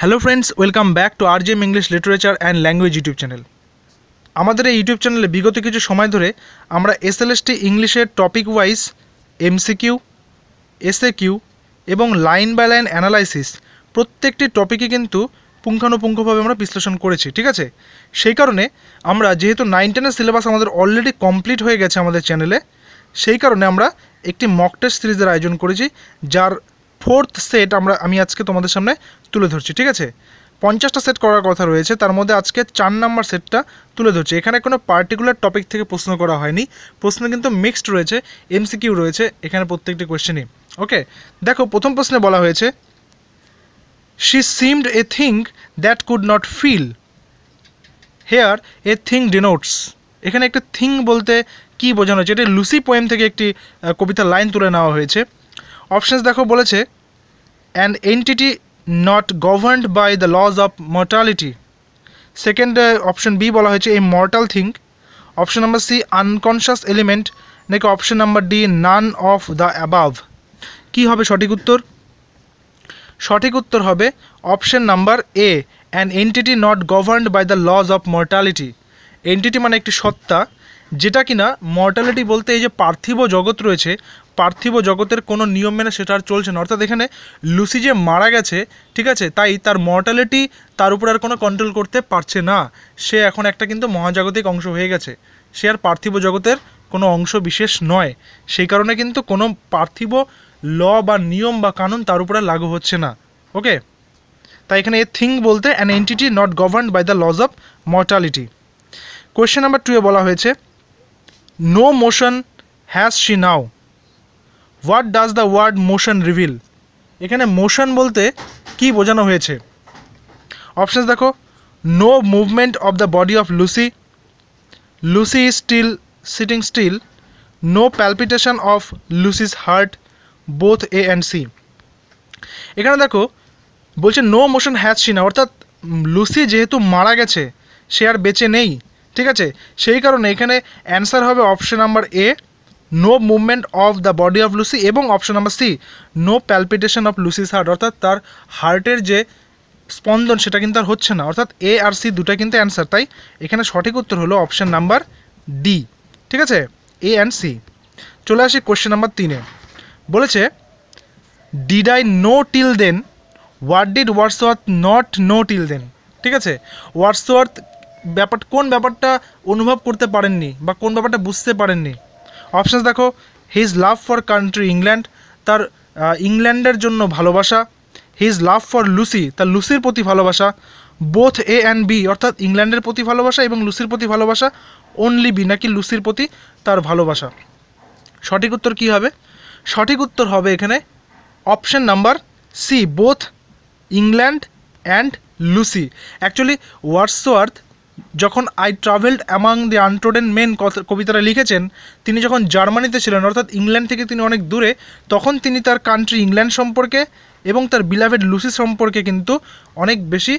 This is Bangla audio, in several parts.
Hello friends, welcome back to RJM English literature and language YouTube channel. আমাদের এই ইউটিউব চ্যানেলে বিগত কিছু সময় ধরে আমরা এসএলএসটি ইংলিশের টপিক ওয়াইজ এমসিকিউ, এসএকিউ এবং লাইন বাই লাইন অ্যানালাইসিস প্রত্যেকটি টপিকে কিন্তু পুঙ্খানুপুঙ্খভাবে আমরা বিশ্লেষণ করেছি। ঠিক আছে, সেই কারণে আমরা যেহেতু 9-10-এর সিলেবাস আমাদের অলরেডি কমপ্লিট হয়ে গেছে আমাদের চ্যানেলে, সেই কারণে আমরা একটি মক টেস্ট সিরিজের আয়োজন করেছি, যার ফোর্থ সেট আমি আজকে তোমাদের সামনে তুলে ধরছি। ঠিক আছে, 50টা সেট করার কথা রয়েছে, তার মধ্যে আজকে 4 নম্বর সেটটা তুলে ধরছি। এখানে কোনো পার্টিকুলার টপিক থেকে প্রশ্ন করা হয়নি, প্রশ্ন কিন্তু মিক্সড রয়েছে, এমসিকিউ রয়েছে এখানে প্রত্যেকটি কোয়েশ্চেনই। ওকে, দেখো প্রথম প্রশ্নে বলা হয়েছে she seemed a thing that could not feel, here a thing denotes. এখানে একটা থিং বলতে কি বোঝানো হয়েছে? এটা লুসি পোয়েম থেকে একটি কবিতার লাইন তুলে নেওয়া হয়েছে। অপশানস দেখো, বলেছে an entity not governed by the laws of mortality. Second option B বলা হয়েছে a mortal thing. Option number C unconscious element, নাকি option number D none of the above. কী হবে সঠিক উত্তর? সঠিক উত্তর হবে option number A, an entity not governed by the laws of mortality. Entity মানে একটি সত্তা, যেটা কিনা মর্টালিটি বলতে এই যে পার্থিব জগৎ রয়েছে, পার্থিব জগতের কোনো নিয়ম মেনে সেটা আর চলছে না। অর্থাৎ এখানে লুসি যে মারা গেছে, ঠিক আছে, তাই তার মর্টালিটি তার উপর আর কোনো কন্ট্রোল করতে পারছে না। সে এখন একটা কিন্তু মহাজাগতিক অংশ হয়ে গেছে, সে আর পার্থিব জগতের কোনো অংশ বিশেষ নয়। সেই কারণে কিন্তু কোনো পার্থিব ল বা নিয়ম বা কানুন তার উপরে লাগু হচ্ছে না। ওকে, তাই এখানে এ থিং বলতে an entity not governed by the laws of mortality. Question number 2-এ বলা হয়েছে no motion has she now, what does the word motion reveal. এখানে মোশন বলতে কি বোঝানো হয়েছে? অপশানস দেখো, no movement of the body of Lucy, Lucy is still sitting still, no palpitation of Lucy's heart, both A and C. এখানে দেখো বলছে no motion has she now, অর্থাৎ লুসি যেহেতু মারা গেছে, সে আর বেঁচে নেই। ঠিক আছে, সেই কারণে এখানে অ্যান্সার হবে option number A, no movement of the body of Lucy, এবং option number C, no palpitation of Lucy's heart, অর্থাৎ তার হার্টের যে স্পন্দন সেটা কিন্তু আর হচ্ছে না। অর্থাৎ এ আর সি দুটা কিন্তু অ্যান্সার, তাই এখানে সঠিক উত্তর হলো অপশন নাম্বার ডি। ঠিক আছে, এ অ্যান্ড সি। চলে আসি কোয়েশ্চেন নাম্বার 3-এ। বলেছে did I know till then, what did Wordsworth not know till then. ঠিক আছে, ওয়ার্ডসওয়ার্থ কোন ব্যাপারটা অনুভব করতে পারেননি বা কোন ব্যাপারটা বুঝতে পারেননি? অপশানস দেখো, his love for country England, তার ইংল্যান্ডের জন্য ভালোবাসা। হিজ লাভ ফর লুসি, তার লুসির প্রতি ভালোবাসা। বোথ এ অ্যান্ড বি, অর্থাৎ ইংল্যান্ডের প্রতি ভালোবাসা এবং লুসির প্রতি ভালোবাসা। অনলি বি, নাকি লুসির প্রতি তার ভালোবাসা। সঠিক উত্তর কী হবে? সঠিক উত্তর হবে এখানে option number C, both England and Lucy. Actually Wordsworth যখন I travelled among the untrodden men কবিতাটা লিখেছেন, তিনি যখন জার্মানিতে ছিলেন, অর্থাৎ ইংল্যান্ড থেকে তিনি অনেক দূরে, তখন তিনি তার কান্ট্রি ইংল্যান্ড সম্পর্কে এবং তার বিলাভেড লুসি সম্পর্কে কিন্তু অনেক বেশি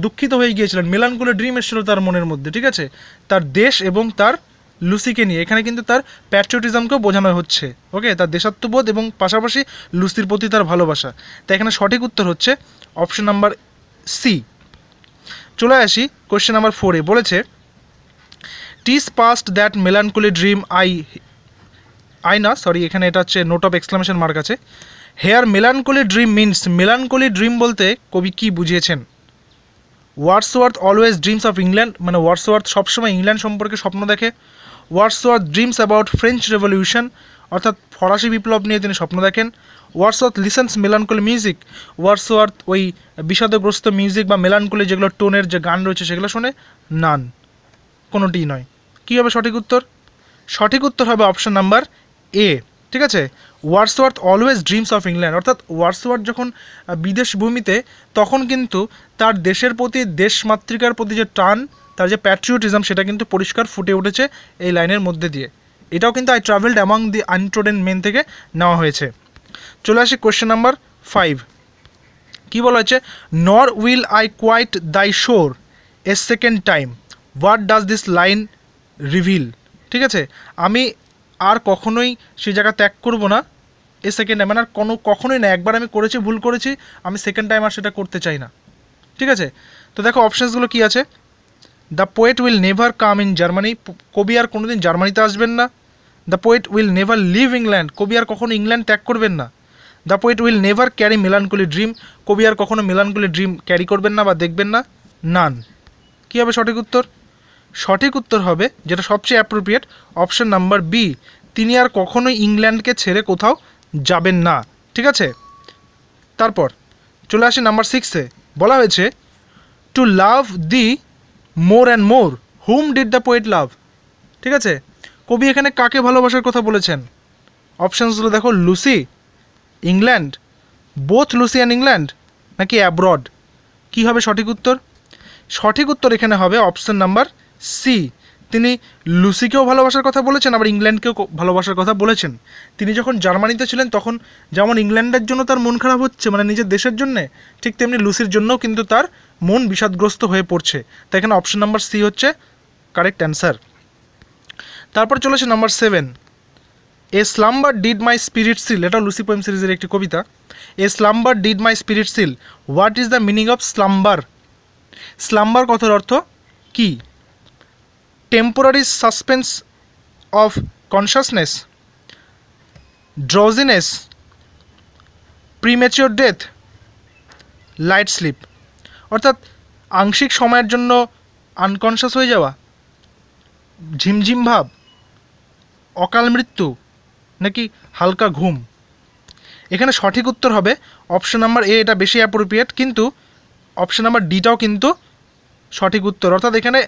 দুঃখিত হয়ে গিয়েছিলেন। মেলানকোলি ড্রিম এসেছিল তার মনের মধ্যে। ঠিক আছে, তার দেশ এবং তার লুসিকে নিয়ে। এখানে কিন্তু তার প্যাট্রিয়টিজমকেও বোঝানো হচ্ছে। ওকে, তার দেশাত্মবোধ এবং পাশাপাশি লুসির প্রতি তার ভালোবাসা। তাই এখানে সঠিক উত্তর হচ্ছে অপশন নাম্বার সি। চলে আসি কোয়েশ্চেন নাম্বার 4-এ। বলেছে টিস পাস্ট দ্যাট মেলানকোলি ড্রিম এখানে এটা হচ্ছে নোট অফ এক্সক্লামেশন মার্ক আছে। Hair melancholy dream means, melancholy dream বলতে কবি কি বুঝিয়েছেন? Wordsworth always dreams of England, মানে ওয়ার্ডসওয়ার্থ সবসময় ইংল্যান্ড সম্পর্কে স্বপ্ন দেখে। Wordsworth dreams about French revolution, অর্থাৎ ফরাসি বিপ্লব নিয়ে তিনি স্বপ্ন দেখেন। Wordsworth listen melancholy music, Wordsworth ওই বিষাদগ্রস্ত মিউজিক বা মেলানকোলি যেগুলো টোনের যে গান রয়েছে সেগুলো শোনে। নান, কোনোটিই নয়। কী হবে সঠিক উত্তর? সঠিক উত্তর হবে অপশন নাম্বার এ। ঠিক আছে, Wordsworth always dreams of England, অর্থাৎ ওয়ার্ডসওয়ার্থ যখন বিদেশ ভূমিতে, তখন কিন্তু তার দেশের প্রতি, দেশমাতৃকার প্রতি যে টান, তার যে প্যাট্রিয়টিজম, সেটা কিন্তু পরিষ্কার ফুটে উঠেছে এই লাইনের মধ্যে দিয়ে। এটাও কিন্তু I travelled among the untrodden men থেকে নেওয়া হয়েছে। চলে আসি কোয়েশ্চেন নাম্বার 5। কী বলা হয়েছে? নর will I quite thy shore a second time, what does this line reveal. ঠিক আছে, আমি আর কখনোই সেই জায়গা ত্যাগ করব না, এ সেকেন্ড টাইম, মানে আর কখনোই না, একবার আমি করেছি, ভুল করেছি, আমি সেকেন্ড টাইম আর সেটা করতে চাই না। ঠিক আছে, তো দেখো অপশানসগুলো কী আছে। The poet will never come in Germany, কবি আর কোনোদিন জার্মানিতে আসবেন না। The poet will never leave England, কবি আর কখনো ইংল্যান্ড ত্যাগ করবেন না। The poet will never carry melancholy dream, কবি আর কখনো মেলানকোলি ড্রিম ক্যারি করবেন না বা দেখবেন না। নান। কী হবে সঠিক উত্তর? সঠিক উত্তর হবে, যেটা সবচেয়ে অ্যাপ্রোপ্রিয়েট, অপশন নাম্বার বি, তিনি আর কখনোই ইংল্যান্ডকে ছেড়ে কোথাও যাবেন না। ঠিক আছে, তারপর চলে আসি নাম্বার 6-এ। বলা হয়েছে to love the more and more, whom did the poet love. ঠিক আছে, কবি এখানে কাকে ভালোবাসার কথা বলেছেন? অপশানসগুলো দেখো, Lucy, England, both Lucy and England, নাকি অ্যাব্রড। কী হবে সঠিক উত্তর? সঠিক উত্তর এখানে হবে অপশান নাম্বার সি, তিনি লুসিকেও ভালোবাসার কথা বলেছেন, আবার ইংল্যান্ডকেও ভালোবাসার কথা বলেছেন। তিনি যখন জার্মানিতে ছিলেন তখন যেমন ইংল্যান্ডের জন্য তার মন খারাপ হচ্ছে, মানে নিজের দেশের জন্যে, ঠিক তেমনি লুসির জন্যও কিন্তু তার মন বিষাদগ্রস্ত হয়ে পড়ছে। তাই এখানে অপশান নাম্বার সি হচ্ছে কারেক্ট অ্যান্সার। তারপর চলেছে number 7, a slumber did my spirit seal, এটা লুসি পোয়েম সিরিজের একটি কবিতা। A slumber did my spirit seal, what is the meaning of slumber? Slumber কথার অর্থ কি? Temporary suspense of consciousness, drowsiness, premature death, light sleep. অর্থাৎ আংশিক সময়ের জন্য আনকনশাস হয়ে যাওয়া, ঝিমঝিম ভাব, অকাল মৃত্যু, নাকি হালকা ঘুম। এখানে সঠিক উত্তর হবে অপশন নাম্বার এ, এটা বেশি অ্যাপ্রোপ্রিয়েট, কিন্তু অপশন নাম্বার ডিটাও কিন্তু সঠিক উত্তর। অর্থাৎ এখানে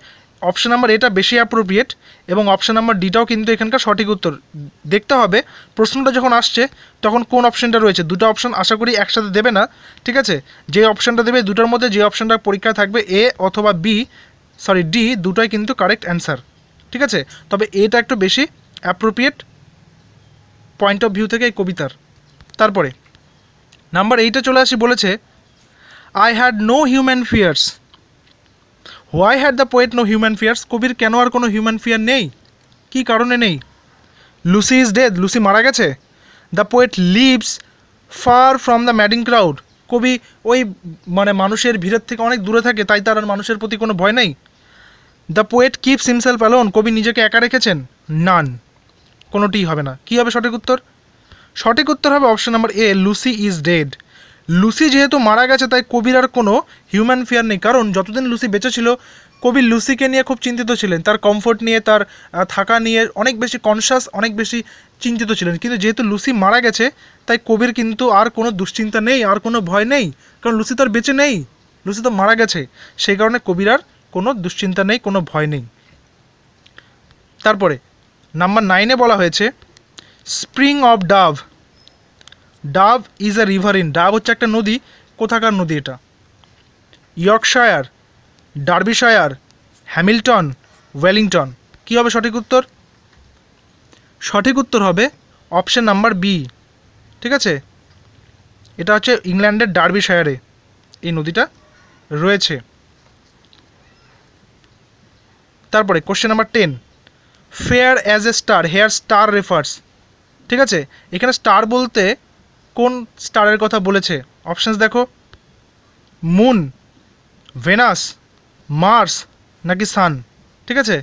অপশন নাম্বার এটা বেশি অ্যাপ্রোপ্রিয়েট এবং অপশন নাম্বার ডিটাও কিন্তু এখানকার সঠিক উত্তর। দেখতে হবে প্রশ্নটা যখন আসছে তখন কোন অপশনটা রয়েছে। দুটো অপশন আশা করি একসাথে দেবে না, ঠিক আছে? যে অপশনটা দেবে দুটোর মধ্যে যে অপশনটা পরীক্ষা থাকবে এ অথবা ডি, দুটোই কিন্তু কারেক্ট অ্যান্সার, ঠিক আছে? তবে এটা একটু বেশি অ্যাপ্রোপ্রিয়েট পয়েন্ট অফ ভিউ থেকে এই কবিতার। তারপরে নাম্বার 8-এ চলে আসি, বলেছে I had no human fears. Why had the poet no human fears? কবির কেন আর কোনো হিউম্যান ফিয়ার নেই? কী কারণে নেই? লুসি ইজ ডেড, লুসি মারা গেছে। The poet lives far from the madding crowd, কবি ওই মানে মানুষের ভিড়ের থেকে অনেক দূরে থাকে, তাই তার আর মানুষের প্রতি কোনো ভয় নেই। The poet keeps himself alone, কবি নিজেকে একা রেখেছেন। নান, কোনোটিই হবে না। কী হবে সঠিক উত্তর? সঠিক উত্তর হবে option number A, Lucy is dead. Lucy যেহেতু মারা গেছে তাই কবির আর কোনো হিউম্যান ফিয়ার নেই, কারণ যতদিন লুসি বেঁচে ছিল কবি লুসিকে নিয়ে খুব চিন্তিত ছিলেন, তার কমফোর্ট নিয়ে, তার থাকা নিয়ে অনেক বেশি কনসাস, অনেক বেশি চিন্তিত ছিলেন। কিন্তু যেহেতু লুসি মারা গেছে তাই কবির কিন্তু আর কোনো দুশ্চিন্তা নেই, আর কোনো ভয় নেই, কারণ লুসি তো আর বেঁচে নেই, লুসি তো মারা গেছে। সেই কারণে কবির আর কোনো দুশ্চিন্তা নেই, কোনো ভয় নেই। তারপরে নাম্বার 9-এ বলা হয়েছে spring of Dove. Dove is a river in, Dove হচ্ছে একটা নদী, কোথাকার নদী এটা? Yorkshire, Derbyshire, Hamilton, Wellington. কী হবে সঠিক উত্তর? সঠিক উত্তর হবে অপশন নাম্বার বি, ঠিক আছে? এটা হচ্ছে ইংল্যান্ডের ডার্বিশায়ারে এই নদীটা রয়েছে। তারপরে question number 10, fair as a star, here star refers, ঠিক আছে? এখানে স্টার বলতে কোন স্টারের কথা বলেছে? অপশানস দেখো, মুন, ভেনাস, মার্স, নাকি সান। ঠিক আছে,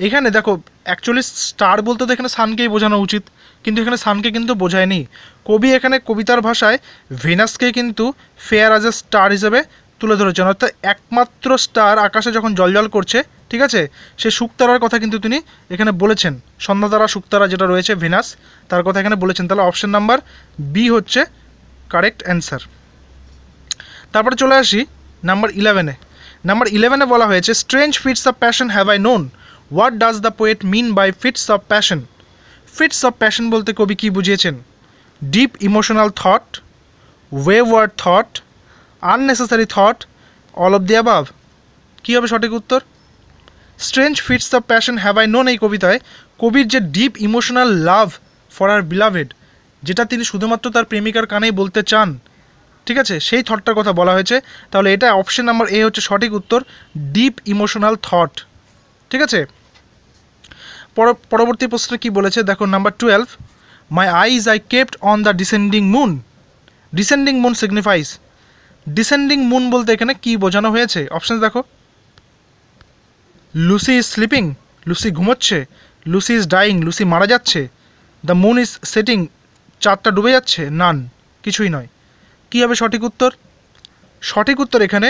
এখানে দেখো অ্যাকচুয়ালি স্টার বলতে তো এখানে সানকেই বোঝানো উচিত, কিন্তু এখানে সানকে কিন্তু বোঝায়নি। কবি এখানে কবিতার ভাষায় ভেনাসকে কিন্তু ফেয়ার অ্যাজ এ স্টার হিসেবে তুলে ধরেছেন। অর্থাৎ একমাত্র স্টার আকাশে যখন জ্বলজ্বল করছে, ঠিক আছে, সে শুকতারার কথা কিন্তু তিনি এখানে বলেছেন। সন্ধ্যাতারা, শুকতারা যেটা রয়েছে ভেনাস, তার কথা এখানে বলেছেন। তাহলে অপশন নাম্বার বি হচ্ছে কারেক্ট অ্যান্সার। তারপরে চলে আসি নাম্বার 11-এ। নাম্বার 11-এ বলা হয়েছে strange fits of passion have I known, what does the poet mean by fits of passion? Fits of passion বলতে কবি কী বুঝিয়েছেন? Deep emotional thought, wayward thought, unnecessary thought, all of the above. কী হবে সঠিক উত্তর? Strange fits of passion have I known এই কবিতায় কবির যে deep emotional love for R beloved, যেটা তিনি শুধুমাত্র তার প্রেমিকার কানেই বলতে চান, ঠিক আছে, সেই থটটার কথা বলা হয়েছে। তাহলে এটা অপশন নাম্বার এ হচ্ছে সঠিক উত্তর, ডিপ ইমোশনাল থট, ঠিক আছে? পরবর্তী প্রশ্ন কি বলেছে দেখো, number 12, my eyes I kept on the descending moon. Descending moon সিগনিফাইস, descending moon বলতে এখানে কি বোঝানো হয়েছে? অপশানস দেখো, লুসি ইজ স্লিপিং, লুসি ঘুমোচ্ছে, লুসি ইজ ডাইং, লুসি মারা যাচ্ছে, দ্য মুন ইজ সেটিং, চাঁদটা ডুবে যাচ্ছে, নান, কিছুই নয়। কী হবে সঠিক উত্তর? সঠিক উত্তর এখানে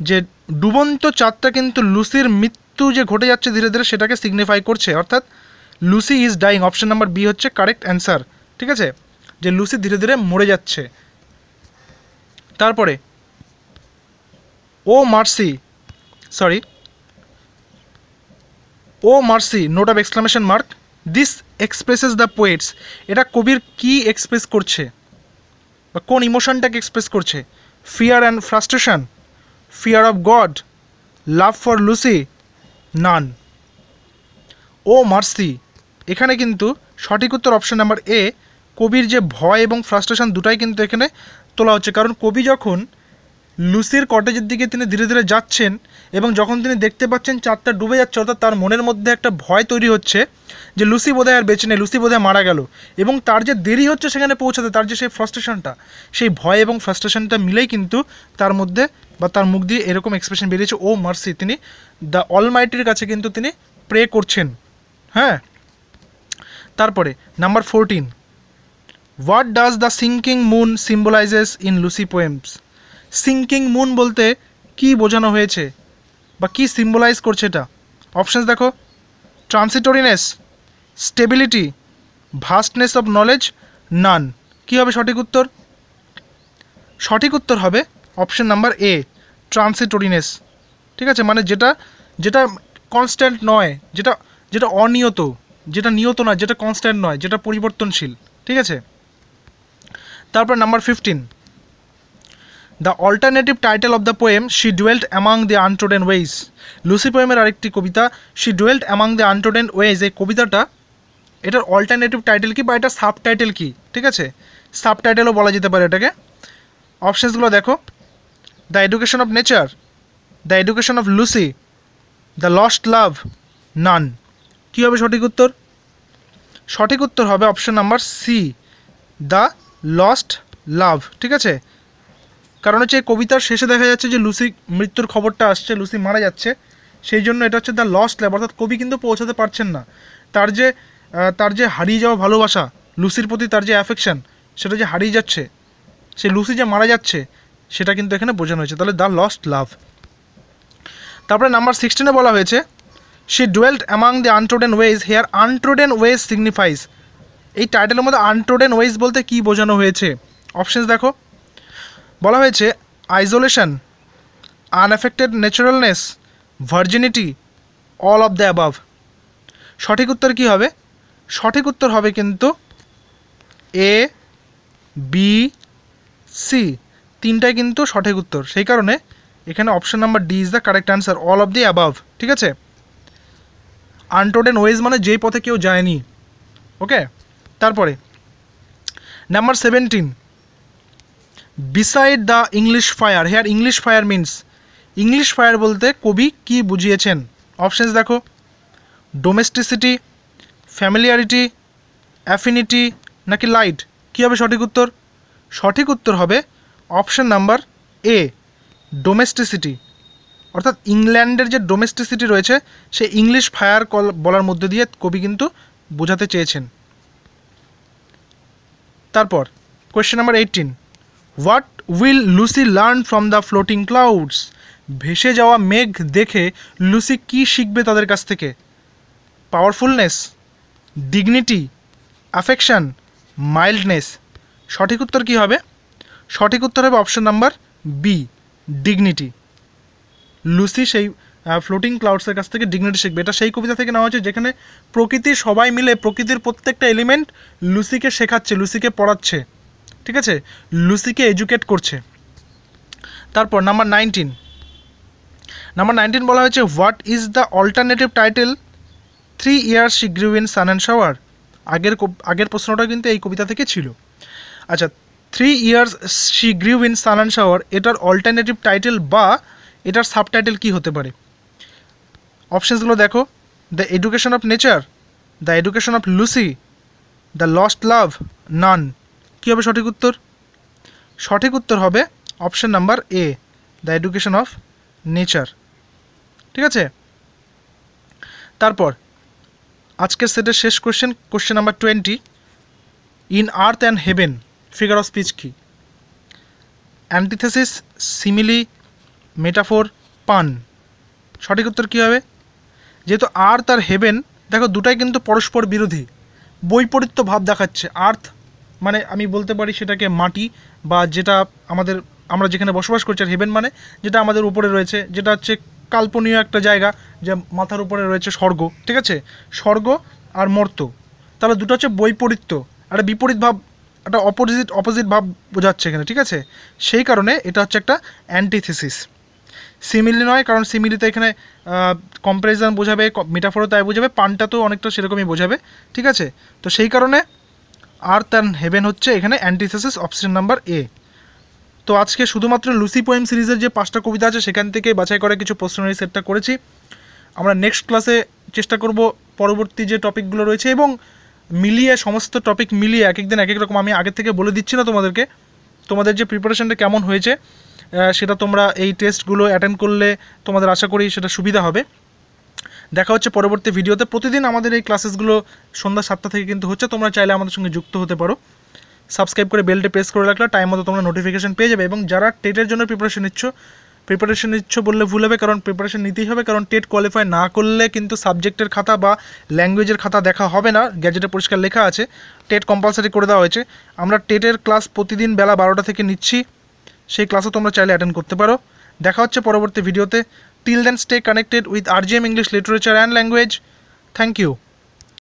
যে ডুবন্ত চাঁদটা কিন্তু লুসির মৃত্যু যে ঘটে যাচ্ছে ধীরে ধীরে সেটাকে সিগনিফাই করছে, অর্থাৎ Lucy is dying, option number B হচ্ছে কারেক্ট অ্যান্সার। ঠিক আছে, যে লুসি ধীরে ধীরে মরে যাচ্ছে। তারপরে O mercy, sorry, O mercy note of exclamation mark, this expresses the poet's, এটা কবির কি এক্সপ্রেস করছে বা কোন ইমোশনটাকে এক্সপ্রেস করছে? Fear and frustration, fear of God, love for Lucy, none. O mercy, এখানে কিন্তু সঠিক উত্তর অপশন নাম্বার এ, কবির যে ভয় এবং ফ্রাস্ট্রেশন দুটাই কিন্তু এখানে তোলা হচ্ছে। কারণ কবি যখন লুসির কটেজের দিকে তিনি ধীরে ধীরে যাচ্ছেন এবং যখন তিনি দেখতে পাচ্ছেন চাঁদটা ডুবে যাচ্ছে, অর্থাৎ তার মনের মধ্যে একটা ভয় তৈরি হচ্ছে যে লুসি বোধহয় আর বেঁচে নেই, লুসি বোধহয় মারা গেল, এবং তার যে দেরি হচ্ছে সেখানে পৌঁছাতে, তার যে সেই ফ্রাস্ট্রেশনটা, সেই ভয় এবং ফ্রাস্ট্রেশনটা মিলেই কিন্তু তার মধ্যে বা তার মুখ দিয়ে এরকম এক্সপ্রেশন বেরিয়েছে, ও মার্সি। তিনি দ্য অলমাইটির কাছে কিন্তু তিনি প্রে করছেন। হ্যাঁ, তারপরে number 14, what does the sinking moon symbolises in Lucy poems? Sinking moon বলতে কি বোঝানো হয়েছে বা কি সিম্বলাইজ করছে এটা? অপশানস দেখো, ট্রান্সিটোরিনেস, স্টেবিলিটি, ভাস্টনেস অফ নলেজ, নান। কী হবে সঠিক উত্তর? সঠিক উত্তর হবে অপশন নাম্বার এ, ট্রান্সিটোরিনেস। ঠিক আছে, মানে যেটা যেটা কনস্ট্যান্ট নয়, যেটা যেটা অনিয়ত, যেটা নিয়ত নয়, যেটা কনস্ট্যান্ট নয়, যেটা পরিবর্তনশীল। ঠিক আছে, তারপর number 15, the alternative title of the poem she dwelt among the untrodden ways. Lucy পোয়েমের আরেকটি কবিতা she dwelt among the untrodden ways, এই কবিতাটা, এটার অল্টারনেটিভ টাইটেল কি বা এটা সাব টাইটেল কি? ঠিক আছে, সাব টাইটেলও বলা যেতে পারে এটাকে। অপশানসগুলো দেখো, the education of nature, the education of Lucy, the lost love, none. কী হবে সঠিক উত্তর? সঠিক উত্তর হবে option number C, the lost love. ঠিক আছে, কারণ হচ্ছে কবিতার শেষে দেখা যাচ্ছে যে লুসি মৃত্যুর খবরটা আসছে, লুসি মারা যাচ্ছে, সেই জন্য এটা হচ্ছে দ্য লস্ট লাভ, অর্থাৎ কবি কিন্তু পৌঁছাতে পারছেন না, তার যে হারিয়ে যাওয়া ভালোবাসা, লুসির প্রতি তার যে অ্যাফেকশন, সেটা যে হারিয়ে যাচ্ছে, সেই লুসি যে মারা যাচ্ছে, সেটা কিন্তু এখানে বোঝানো হয়েছে, তাহলে দ্য লস্ট লাভ। তারপরে নাম্বার 16-এ বলা হয়েছে she dwelt among the untrodden ways, here untrodden ways signifies. এই টাইটেলের মধ্যে আনট্রোডেন ওয়েজ বলতে কী বোঝানো হয়েছে? অপশানস দেখো, বলা হয়েছে isolation, unaffected naturalness, virginity, all of the above. সঠিক উত্তর কী হবে? সঠিক উত্তর হবে কিন্তু এ, বি, সি, তিনটাই কিন্তু সঠিক উত্তর। সেই কারণে এখানে option number D is the correct answer, all of the above. ঠিক আছে, আনট্রোডেন ওয়েজ মানে যেই পথে কেউ যায়নি। ওকে, তারপরে number 17, beside the English fire, here English fire means, English fire বলতে কবি কি বুঝিয়েছেন? অপশানস দেখো, ডোমেস্টিসিটি, ফ্যামিলিয়ারিটি, অ্যাফিনিটি, নাকি লাইট। কী হবে সঠিক উত্তর? সঠিক উত্তর হবে অপশান নাম্বার এ, ডোমেস্টিসিটি, অর্থাৎ ইংল্যান্ডের যে ডোমেস্টিসিটি রয়েছে সেই ইংলিশ ফায়ার বলার মধ্যে দিয়ে কবি কিন্তু বোঝাতে চেয়েছেন। তারপর question number 18, what will Lucy learn from the floating clouds? ভেসে যাওয়া মেঘ দেখে লুসি কি শিখবে তাদের কাছ থেকে? Powerfulness, dignity, affection, mildness. সঠিক উত্তর কী হবে? সঠিক উত্তর হবে option number B, dignity. Lucy সেই ফ্লোটিং ক্লাউডসের কাছ থেকে ডিগনিটি শিখবে। এটা সেই কবিতা থেকে নেওয়া হচ্ছে যেখানে প্রকৃতির সবাই মিলে প্রকৃতির প্রত্যেকটা এলিমেন্ট লুসিকে শেখাচ্ছে, লুসিকে পড়াচ্ছে। ঠিক আছে, লুসিকে এডুকেট করছে। তারপর নাম্বার 19 বলা হয়েছে what is the alternative title 3 years she grew in sun and shower? আগের প্রশ্নটা কিন্তু এই কবিতা থেকে ছিল। আচ্ছা, 3 years she grew in sun and shower, এটার অল্টারনেটিভ টাইটেল বা এটার সাবটাইটেল কী হতে পারে? অপশানসগুলো দেখো, the education of nature, the education of Lucy, the lost love, none. কী হবে সঠিক উত্তর? সঠিক উত্তর হবে option number A, the education of nature. ঠিক আছে, তারপর আজকের সেটের শেষ question number 20, in earth and heaven figure of speech কী? Antithesis, simile, metaphor, pun. সঠিক উত্তর কী হবে? যেহেতু আর্থ আর হেভেন দেখো দুটাই কিন্তু পরস্পর বিরোধী, বৈপরীত্য ভাব দেখাচ্ছে। আর্থ মানে আমি বলতে পারি সেটাকে মাটি বা যেটা আমরা যেখানে বসবাস করছি, আর হেভেন মানে যেটা আমাদের উপরে রয়েছে, যেটা হচ্ছে কাল্পনীয় একটা জায়গা, যে মাথার উপরে রয়েছে স্বর্গ। ঠিক আছে, স্বর্গ আর মর্ত্য, তাহলে দুটো হচ্ছে বৈপরীত্য, একটা বিপরীত ভাব, একটা অপোজিট ভাব বোঝাচ্ছে এখানে। ঠিক আছে, সেই কারণে এটা হচ্ছে একটা অ্যান্টিথেসিস। সিমিলি নয়, কারণ সিমিলিতে এখানে কম্প্যারিজন বোঝাবে, মেটাফোরও তাই বোঝাবে, পানটা তো অনেকটা সেরকমই বোঝাবে। ঠিক আছে, তো সেই কারণে আর্থ অ্যান্ড হেভেন হচ্ছে এখানে অ্যান্টিথেসিস, অপশন নাম্বার এ। তো আজকে শুধুমাত্র লুসি পোয়েম সিরিজের যে 5টা কবিতা আছে সেখান থেকে বাছাই করে কিছু প্রশ্নের সেটটা করেছি। আমরা নেক্সট ক্লাসে চেষ্টা করব পরবর্তী যে টপিকগুলো রয়েছে এবং মিলিয়ে সমস্ত টপিক মিলিয়ে এক একদিন এক এক রকম, আমি আগে থেকে বলে দিচ্ছি না তোমাদেরকে, তোমাদের যে প্রিপারেশনটা কেমন হয়েছে সেটা তোমরা এই টেস্টগুলো অ্যাটেন্ড করলে তোমাদের আশা করি সেটা সুবিধা হবে। দেখা হচ্ছে পরবর্তী ভিডিওতে। প্রতিদিন আমাদের এই ক্লাসেসগুলো সন্ধ্যা 7টা থেকে কিন্তু হচ্ছে, তোমরা চাইলে আমাদের সঙ্গে যুক্ত হতে পারো। সাবস্ক্রাইব করে বেলটা প্রেস করে রাখলে টাইম মতো তোমরা নোটিফিকেশন পেয়ে যাবে। এবং যারা টেটের জন্য প্রিপারেশন নিচ্ছ বললে ভুল হবে, কারণ প্রিপারেশন নিতেই হবে, কারণ টেট কোয়ালিফাই না করলে কিন্তু সাবজেক্টের খাতা বা ল্যাঙ্গুয়েজের খাতা দেখা হবে না, গ্যাজেটে পরিষ্কার লেখা আছে। টেট কম্পালসারি করে দেওয়া হয়েছে। আমরা টেটের ক্লাস প্রতিদিন বেলা 12টা থেকে নিচ্ছি, সেই ক্লাসও তোমরা চাইলে অ্যাটেন্ড করতে পারো। দেখা হচ্ছে পরবর্তী ভিডিওতে। Till then stay connected with RGM English literature and language. Thank you.